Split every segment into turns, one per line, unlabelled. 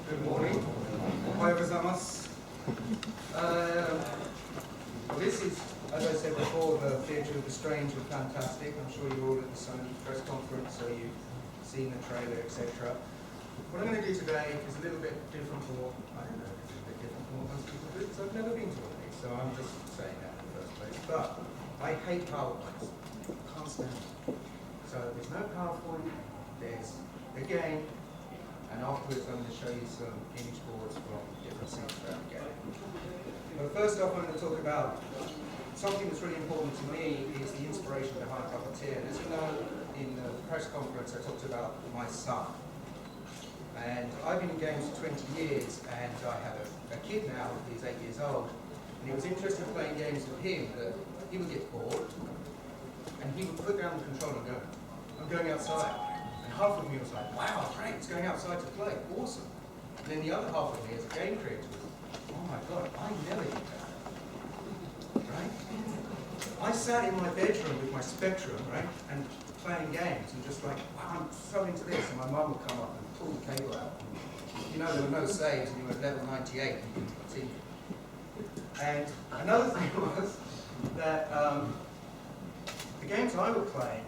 Good morning. Ohayou gozaimasu. This is, as I said before, the Theatre of the Strange and Fantastic. I'm sure you're all at the Sony press conference, so you've seen the trailer, etc. What I'm going to do today is a little bit different from what, I don't know, it's a bit different from what most people do, because I've never been to one of these, so I'm just saying that in the first place. But I hate PowerPoints. Can't stand it. So there's no PowerPoint, there's a game, and afterwards I'm going to show you some image boards from different scenes throughout the game. But first off, I'm going to talk about something that's really important to me is the inspiration behind Puppeteer. As you know, in the press conference I talked about my son. And I've been in games for 20 years, and I have a kid now, he's 8 years old, and it was interesting playing games with him that he would get bored, and he would put down the controller and go, I'm going outside. And half of me was like, wow, great, it's going outside to play, awesome. And then the other half of me as a game creator was, oh my God, I never did that, right? I sat in my bedroom with my Spectrum, right, and playing games, and just like, wow, I'm so into this, and my mum would come up and pull the cable out. You know, there were no saves, and you were at level 98, and you could continue. And another thing was that the games I was playing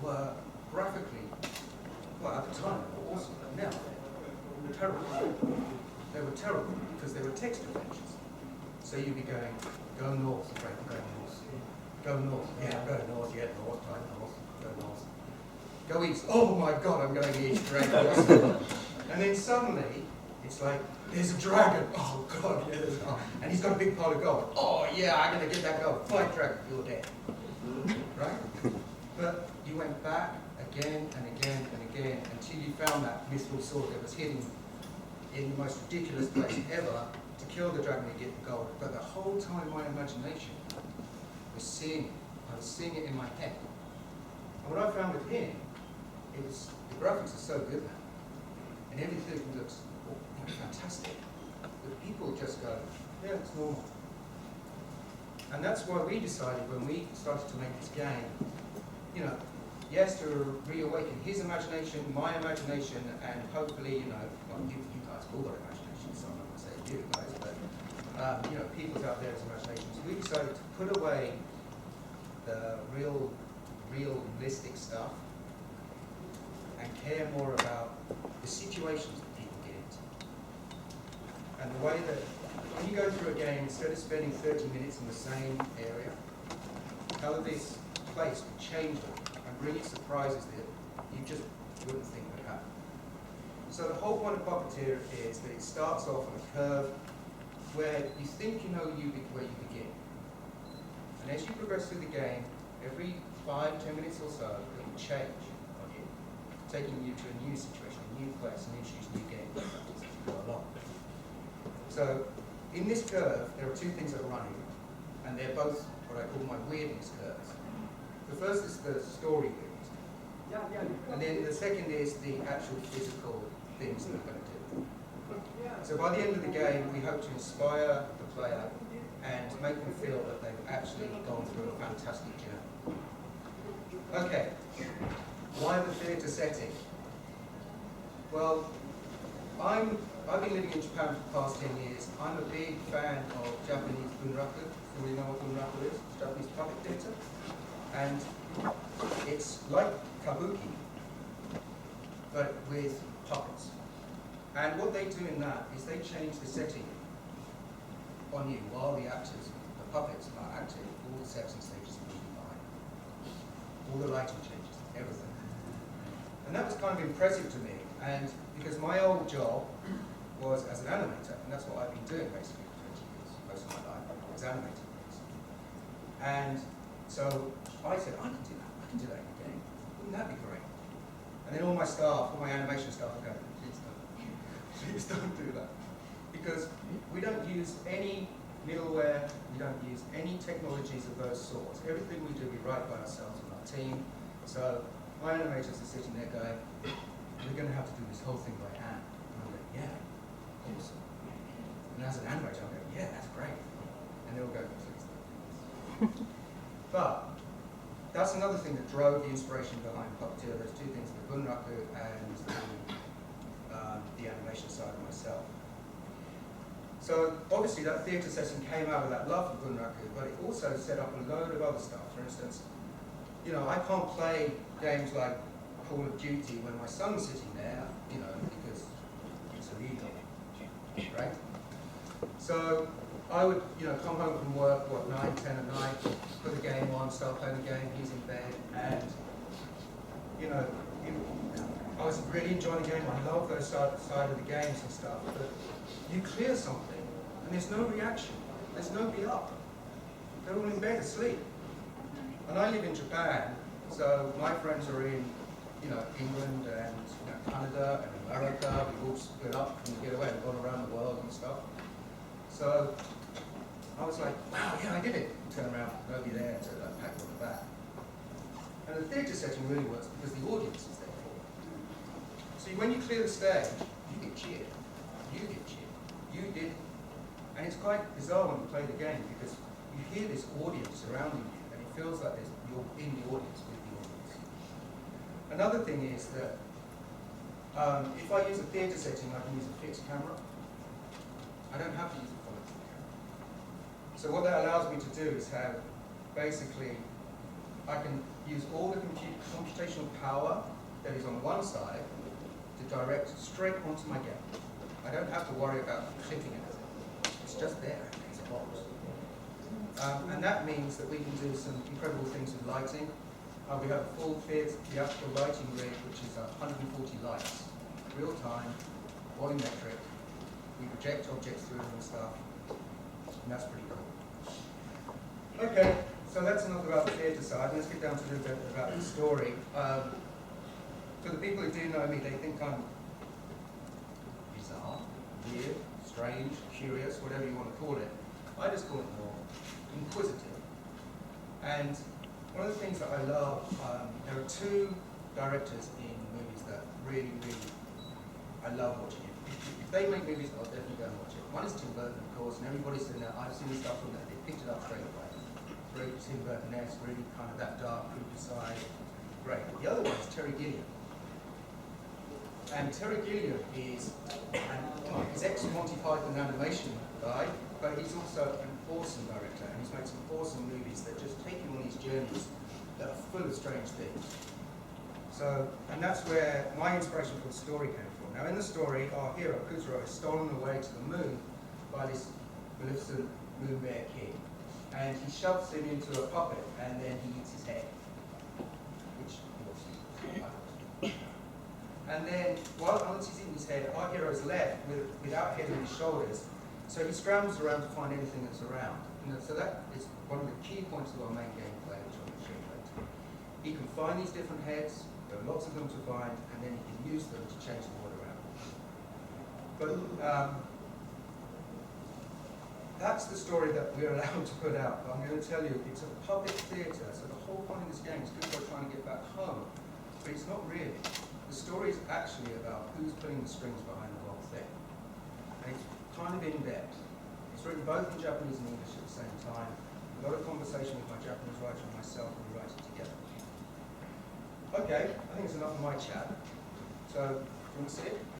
were graphically, well, at the time, they were awesome, but now they were terrible. They were terrible because they were text adventures. So you'd be going, go north, right, go north. Go north, yeah, go north, yeah, north, right, north, go north. Go east, oh my God, I'm going east, right, awesome. And then suddenly, it's like, there's a dragon, oh God, yeah, there's and he's got a big pile of gold. Oh yeah, I'm going to get that gold, fight dragon, you're dead. Right? But you went back again and again and again until you found that mythical sword that was hidden in the most ridiculous place ever to kill the dragon and get the gold. But the whole time my imagination was seeing it. I was seeing it in my head. And what I found with him, it was the graphics are so good now. And everything looks fantastic. But people just go, yeah, it's normal. And that's why we decided when we started to make this game, you know, yes, to reawaken his imagination, my imagination, and hopefully, you know, well, you guys have all got imagination, so I'm not going to say you guys, but, you know, people's out there's imaginations. We decided to put away the realistic stuff and care more about the situations that people get into. And the way that when you go through a game, instead of spending 30 minutes in the same area, how this place would change it and bring you surprises that you just wouldn't think would happen. So the whole point of Puppeteer is that it starts off on a curve where you think you know where you begin. And as you progress through the game, every 5-10 minutes or so, it will change on you, taking you to a new situation, a new place, and introduce new game as you go along. So in this curve, there are two things that are running, and they're both what I call my weirdness curves. The first is the story weirdness, and then the second is the actual physical things that we're going to do. So by the end of the game, we hope to inspire the player and make them feel that they've actually gone through a fantastic journey. Okay, why the theatre setting? Well, I've been living in Japan for the past 10 years. I'm a big fan of Japanese bunraku. You know what bunraku is? It's Japanese puppet theatre. And it's like kabuki, but with puppets. And what they do in that is they change the setting on you while the actors, the puppets, are acting. All the sets and stages are moving behind. All the lighting changes, everything. And that was kind of impressive to me. And because my old job was as an animator, and that's what I've been doing basically for 20 years, most of my life, is animating things. And so I said, I can do that in a game. Wouldn't that be great? And then all my staff, all my animation staff are going, please don't do that. Because we don't use any middleware, we don't use any technologies of those sorts. Everything we do, we write by ourselves and our team. So my animators are sitting there going, we're going to have to do this whole thing by hand. And I'm going, yeah, awesome. And as an animator, I'm going, yeah, that's great. And they'll go, please. But that's another thing that drove the inspiration behind Puppeteer. There's two things, the bunraku and the animation side of myself. So obviously that theatre setting came out of that love for bunraku, but it also set up a load of other stuff. For instance, you know, I can't play games like Call of Duty when my son's sitting there, you know, because it's illegal, right? So I would, you know, come home from work, what, 9, 10 at night, put the game on, start playing the game, he's in bed, and, you know, I was really enjoying the game. I love those side of the games and stuff, but you clear something, and there's no reaction. There's nobody up. They're all in bed asleep. And I live in Japan, so my friends are in, you know, England and Canada and America. We've all split up and get away and gone around the world and stuff. So I was like, wow, yeah, I did it. Turn around, nobody there to like, pat you on the back. And the theatre setting really works because the audience is there for it. So when you clear the stage, you get cheered. You get cheered. You did it. And it's quite bizarre when you play the game because you hear this audience surrounding you and it feels like you're in the audience with the audience. Another thing is that if I use a theatre setting, I can use a fixed camera. I don't have to use a quality camera. So what that allows me to do is have, basically, I can use all the computational power that is on one side to direct straight onto my game. I don't have to worry about clicking anything. It's just there, it's a box. And that means that we can do some incredible things with lighting. We have a full theatrical lighting rig, which is 140 lights, real time, volumetric. We project objects through them and stuff, and that's pretty cool. Okay, so that's enough about the theatre side. Let's get down to a little bit about the story. For the people who do know me, they think I'm bizarre, weird, strange, curious, whatever you want to call it. I just call it more inquisitive. And one of the things that I love, there are two directors in movies that really, I love watching it. If they make movies, I'll definitely go and watch it. One is Tim Burton, of course, and everybody's saying that I've seen the stuff from there, they picked it up straight away. Very Tim Burton-esque, really kind of that dark, creepy side. Great. The other one is Terry Gilliam. And Terry Gilliam is he's ex-Monty Python animation guy, but he's also an awesome director, and he's made some awesome movies that just take you on these journeys that are full of strange things. So, and that's where my inspiration for the story came from. Now in the story, our hero, Kuzuro, is stolen away to the moon by this Maleficent moon bear king. And he shoves him into a puppet, and then he eats his head, which he obviously doesn't. And then, once he's eaten his head, our hero is left without head on his shoulders. So he scrambles around to find anything that's around. And so that is one of the key points of our main gameplay, which I'm going to show you later. He can find these different heads, there are lots of them to find, and then he can use them to change the world around. But that's the story that we're allowed to put out. But I'm going to tell you, it's a public theatre, so the whole point of this game is people are trying to get back home. But it's not really. The story is actually about who's putting the strings behind the whole thing. And it's kind of in-depth. It's written both in Japanese and English at the same time. A lot of conversation with my Japanese writer and myself, and we write it together. Okay, I think it's enough of my chat. So, do you want to see it?